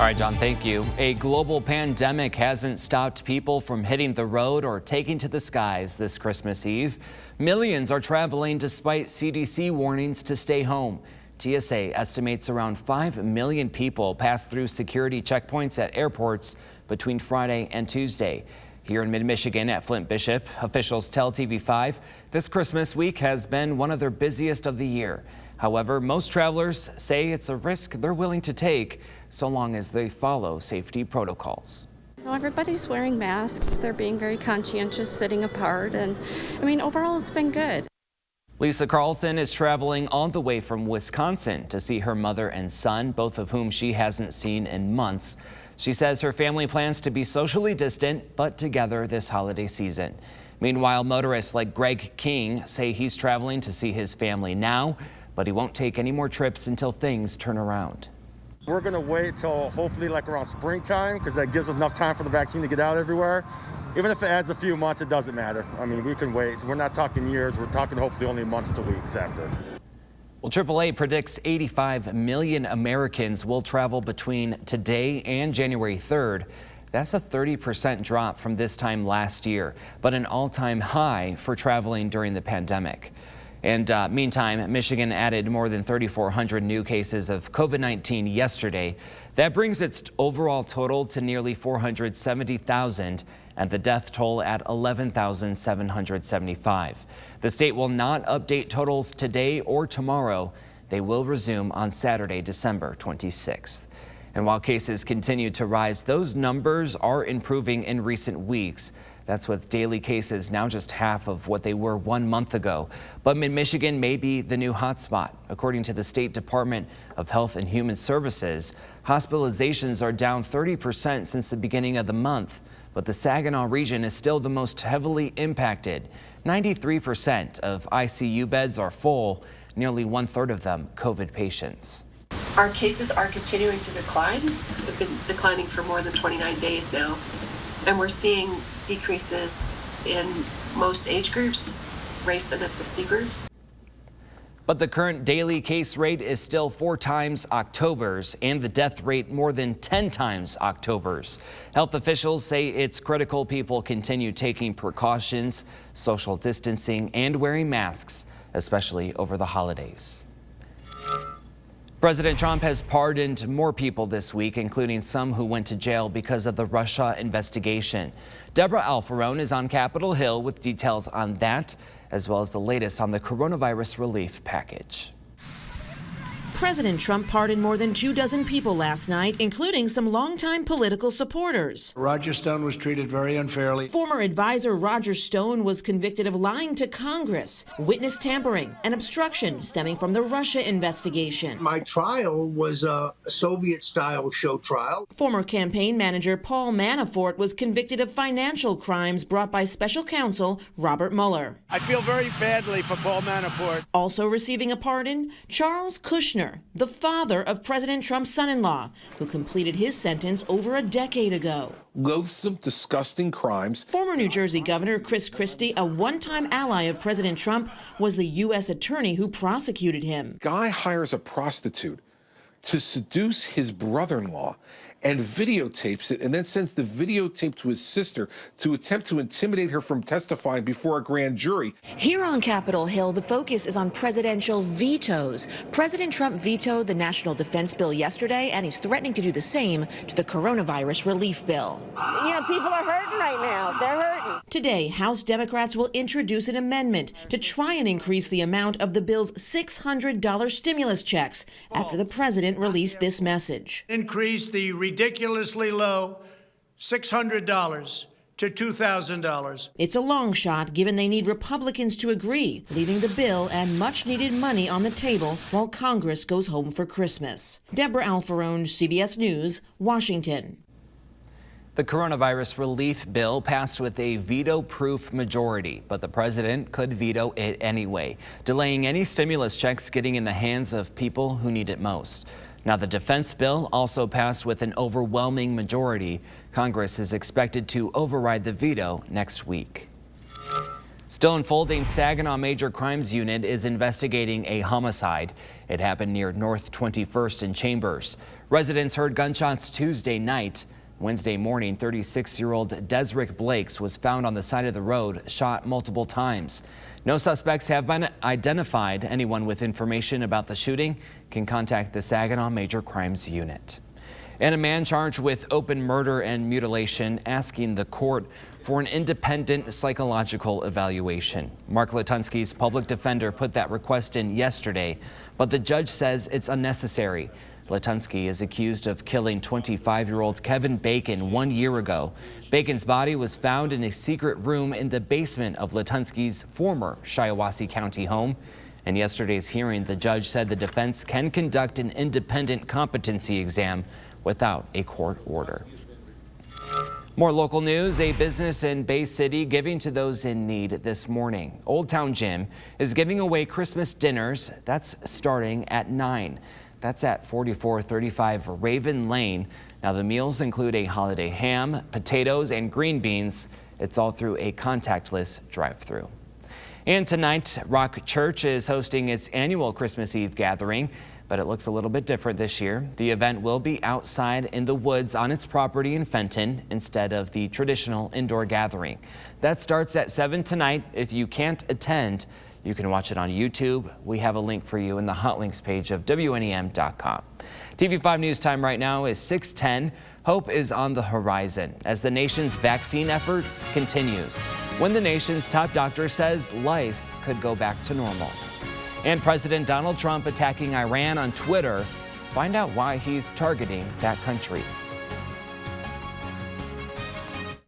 All right, John, thank you. A global pandemic hasn't stopped people from hitting the road or taking to the skies this Christmas Eve. Millions are traveling despite CDC warnings to stay home. TSA estimates around 5 million people passed through security checkpoints at airports between Friday and Tuesday. Here in mid-Michigan at Flint Bishop, officials tell TV5 this Christmas week has been one of their busiest of the year. However, most travelers say it's a risk they're willing to take so long as they follow safety protocols. Everybody's wearing masks. They're being very conscientious, sitting apart, and overall it's been good. Lisa Carlson is traveling all the way from Wisconsin to see her mother and son, both of whom she hasn't seen in months. She says her family plans to be socially distant but together this holiday season. Meanwhile, motorists like Greg King say he's traveling to see his family now, but he won't take any more trips until things turn around. We're going to wait till hopefully like around springtime because that gives us enough time for the vaccine to get out everywhere. Even if it adds a few months, it doesn't matter. We can wait. We're not talking years. We're talking hopefully only months to weeks after. Well, AAA predicts 85 million Americans will travel between today and January 3rd. That's a 30% drop from this time last year, but an all-time high for traveling during the pandemic. And meantime, Michigan added more than 3,400 new cases of COVID-19 yesterday. That brings its overall total to nearly 470,000 and the death toll at 11,775. The state will not update totals today or tomorrow. They will resume on Saturday, December 26th. And while cases continue to rise, those numbers are improving in recent weeks. That's with daily cases now just half of what they were 1 month ago. But mid-Michigan may be the new hotspot. According to the State Department of Health and Human Services, hospitalizations are down 30% since the beginning of the month. But the Saginaw region is still the most heavily impacted. 93% of ICU beds are full, nearly 1/3 of them COVID patients. Our cases are continuing to decline. They've been declining for more than 29 days now. And we're seeing decreases in most age groups, race and ethnicity groups. But the current daily case rate is still 4 times October's and the death rate more than 10 times October's. Health officials say it's critical people continue taking precautions, social distancing, and wearing masks, especially over the holidays. President Trump has pardoned more people this week, including some who went to jail because of the Russia investigation. Deborah Alfarone is on Capitol Hill with details on that, as well as the latest on the coronavirus relief package. President Trump pardoned more than 24 people last night, including some longtime political supporters. Roger Stone was treated very unfairly. Former advisor Roger Stone was convicted of lying to Congress, witness tampering, and obstruction stemming from the Russia investigation. My trial was a Soviet-style show trial. Former campaign manager Paul Manafort was convicted of financial crimes brought by special counsel Robert Mueller. I feel very badly for Paul Manafort. Also receiving a pardon, Charles Kushner, the father of President Trump's son-in-law, who completed his sentence over a decade ago. Loathsome, disgusting crimes. Former New Jersey Governor Chris Christie, a one-time ally of President Trump, was the U.S. attorney who prosecuted him. Guy hires a prostitute to seduce his brother-in-law and videotapes it and then sends the videotape to his sister to attempt to intimidate her from testifying before a grand jury. Here on Capitol Hill, the focus is on presidential vetoes. President Trump vetoed the national defense bill yesterday, and he's threatening to do the same to the coronavirus relief bill. People are hurting right now. They're hurting. Today, House Democrats will introduce an amendment to try and increase the amount of the bill's $600 stimulus checks after the president released this message. Increase the ridiculously low $600 to $2,000. It's a long shot, given they need Republicans to agree, leaving the bill and much-needed money on the table while Congress goes home for Christmas. Deborah Alfarone, CBS News, Washington. The coronavirus relief bill passed with a veto-proof majority, but the president could veto it anyway, delaying any stimulus checks getting in the hands of people who need it most. Now, the defense bill also passed with an overwhelming majority. Congress is expected to override the veto next week. Still unfolding, Saginaw Major Crimes Unit is investigating a homicide. It happened near North 21st and Chambers. Residents heard gunshots Tuesday night. Wednesday morning, 36-year-old Desrick Blakes was found on the side of the road, shot multiple times. No suspects have been identified. Anyone with information about the shooting can contact the Saginaw Major Crimes Unit. And a man charged with open murder and mutilation asking the court for an independent psychological evaluation. Mark Latunsky's public defender put that request in yesterday, but the judge says it's unnecessary. Latunsky is accused of killing 25-year-old Kevin Bacon 1 year ago. Bacon's body was found in a secret room in the basement of Latunsky's former Shiawassee County home. In yesterday's hearing, the judge said the defense can conduct an independent competency exam without a court order. More local news, a business in Bay City giving to those in need this morning. Old Town Gym is giving away Christmas dinners. That's starting at 9. That's at 4435 Raven Lane. Now the meals include a holiday ham, potatoes, and green beans. It's all through a contactless drive-through. And tonight, Rock Church is hosting its annual Christmas Eve gathering, but it looks a little bit different this year. The event will be outside in the woods on its property in Fenton instead of the traditional indoor gathering. That starts at 7 tonight. If you can't attend, you can watch it on YouTube. We have a link for you in the hot links page of WNEM.com. TV5 News time right now is 6:10. Hope is on the horizon as the nation's vaccine efforts continues. When the nation's top doctor says life could go back to normal. And President Donald Trump attacking Iran on Twitter. Find out why he's targeting that country.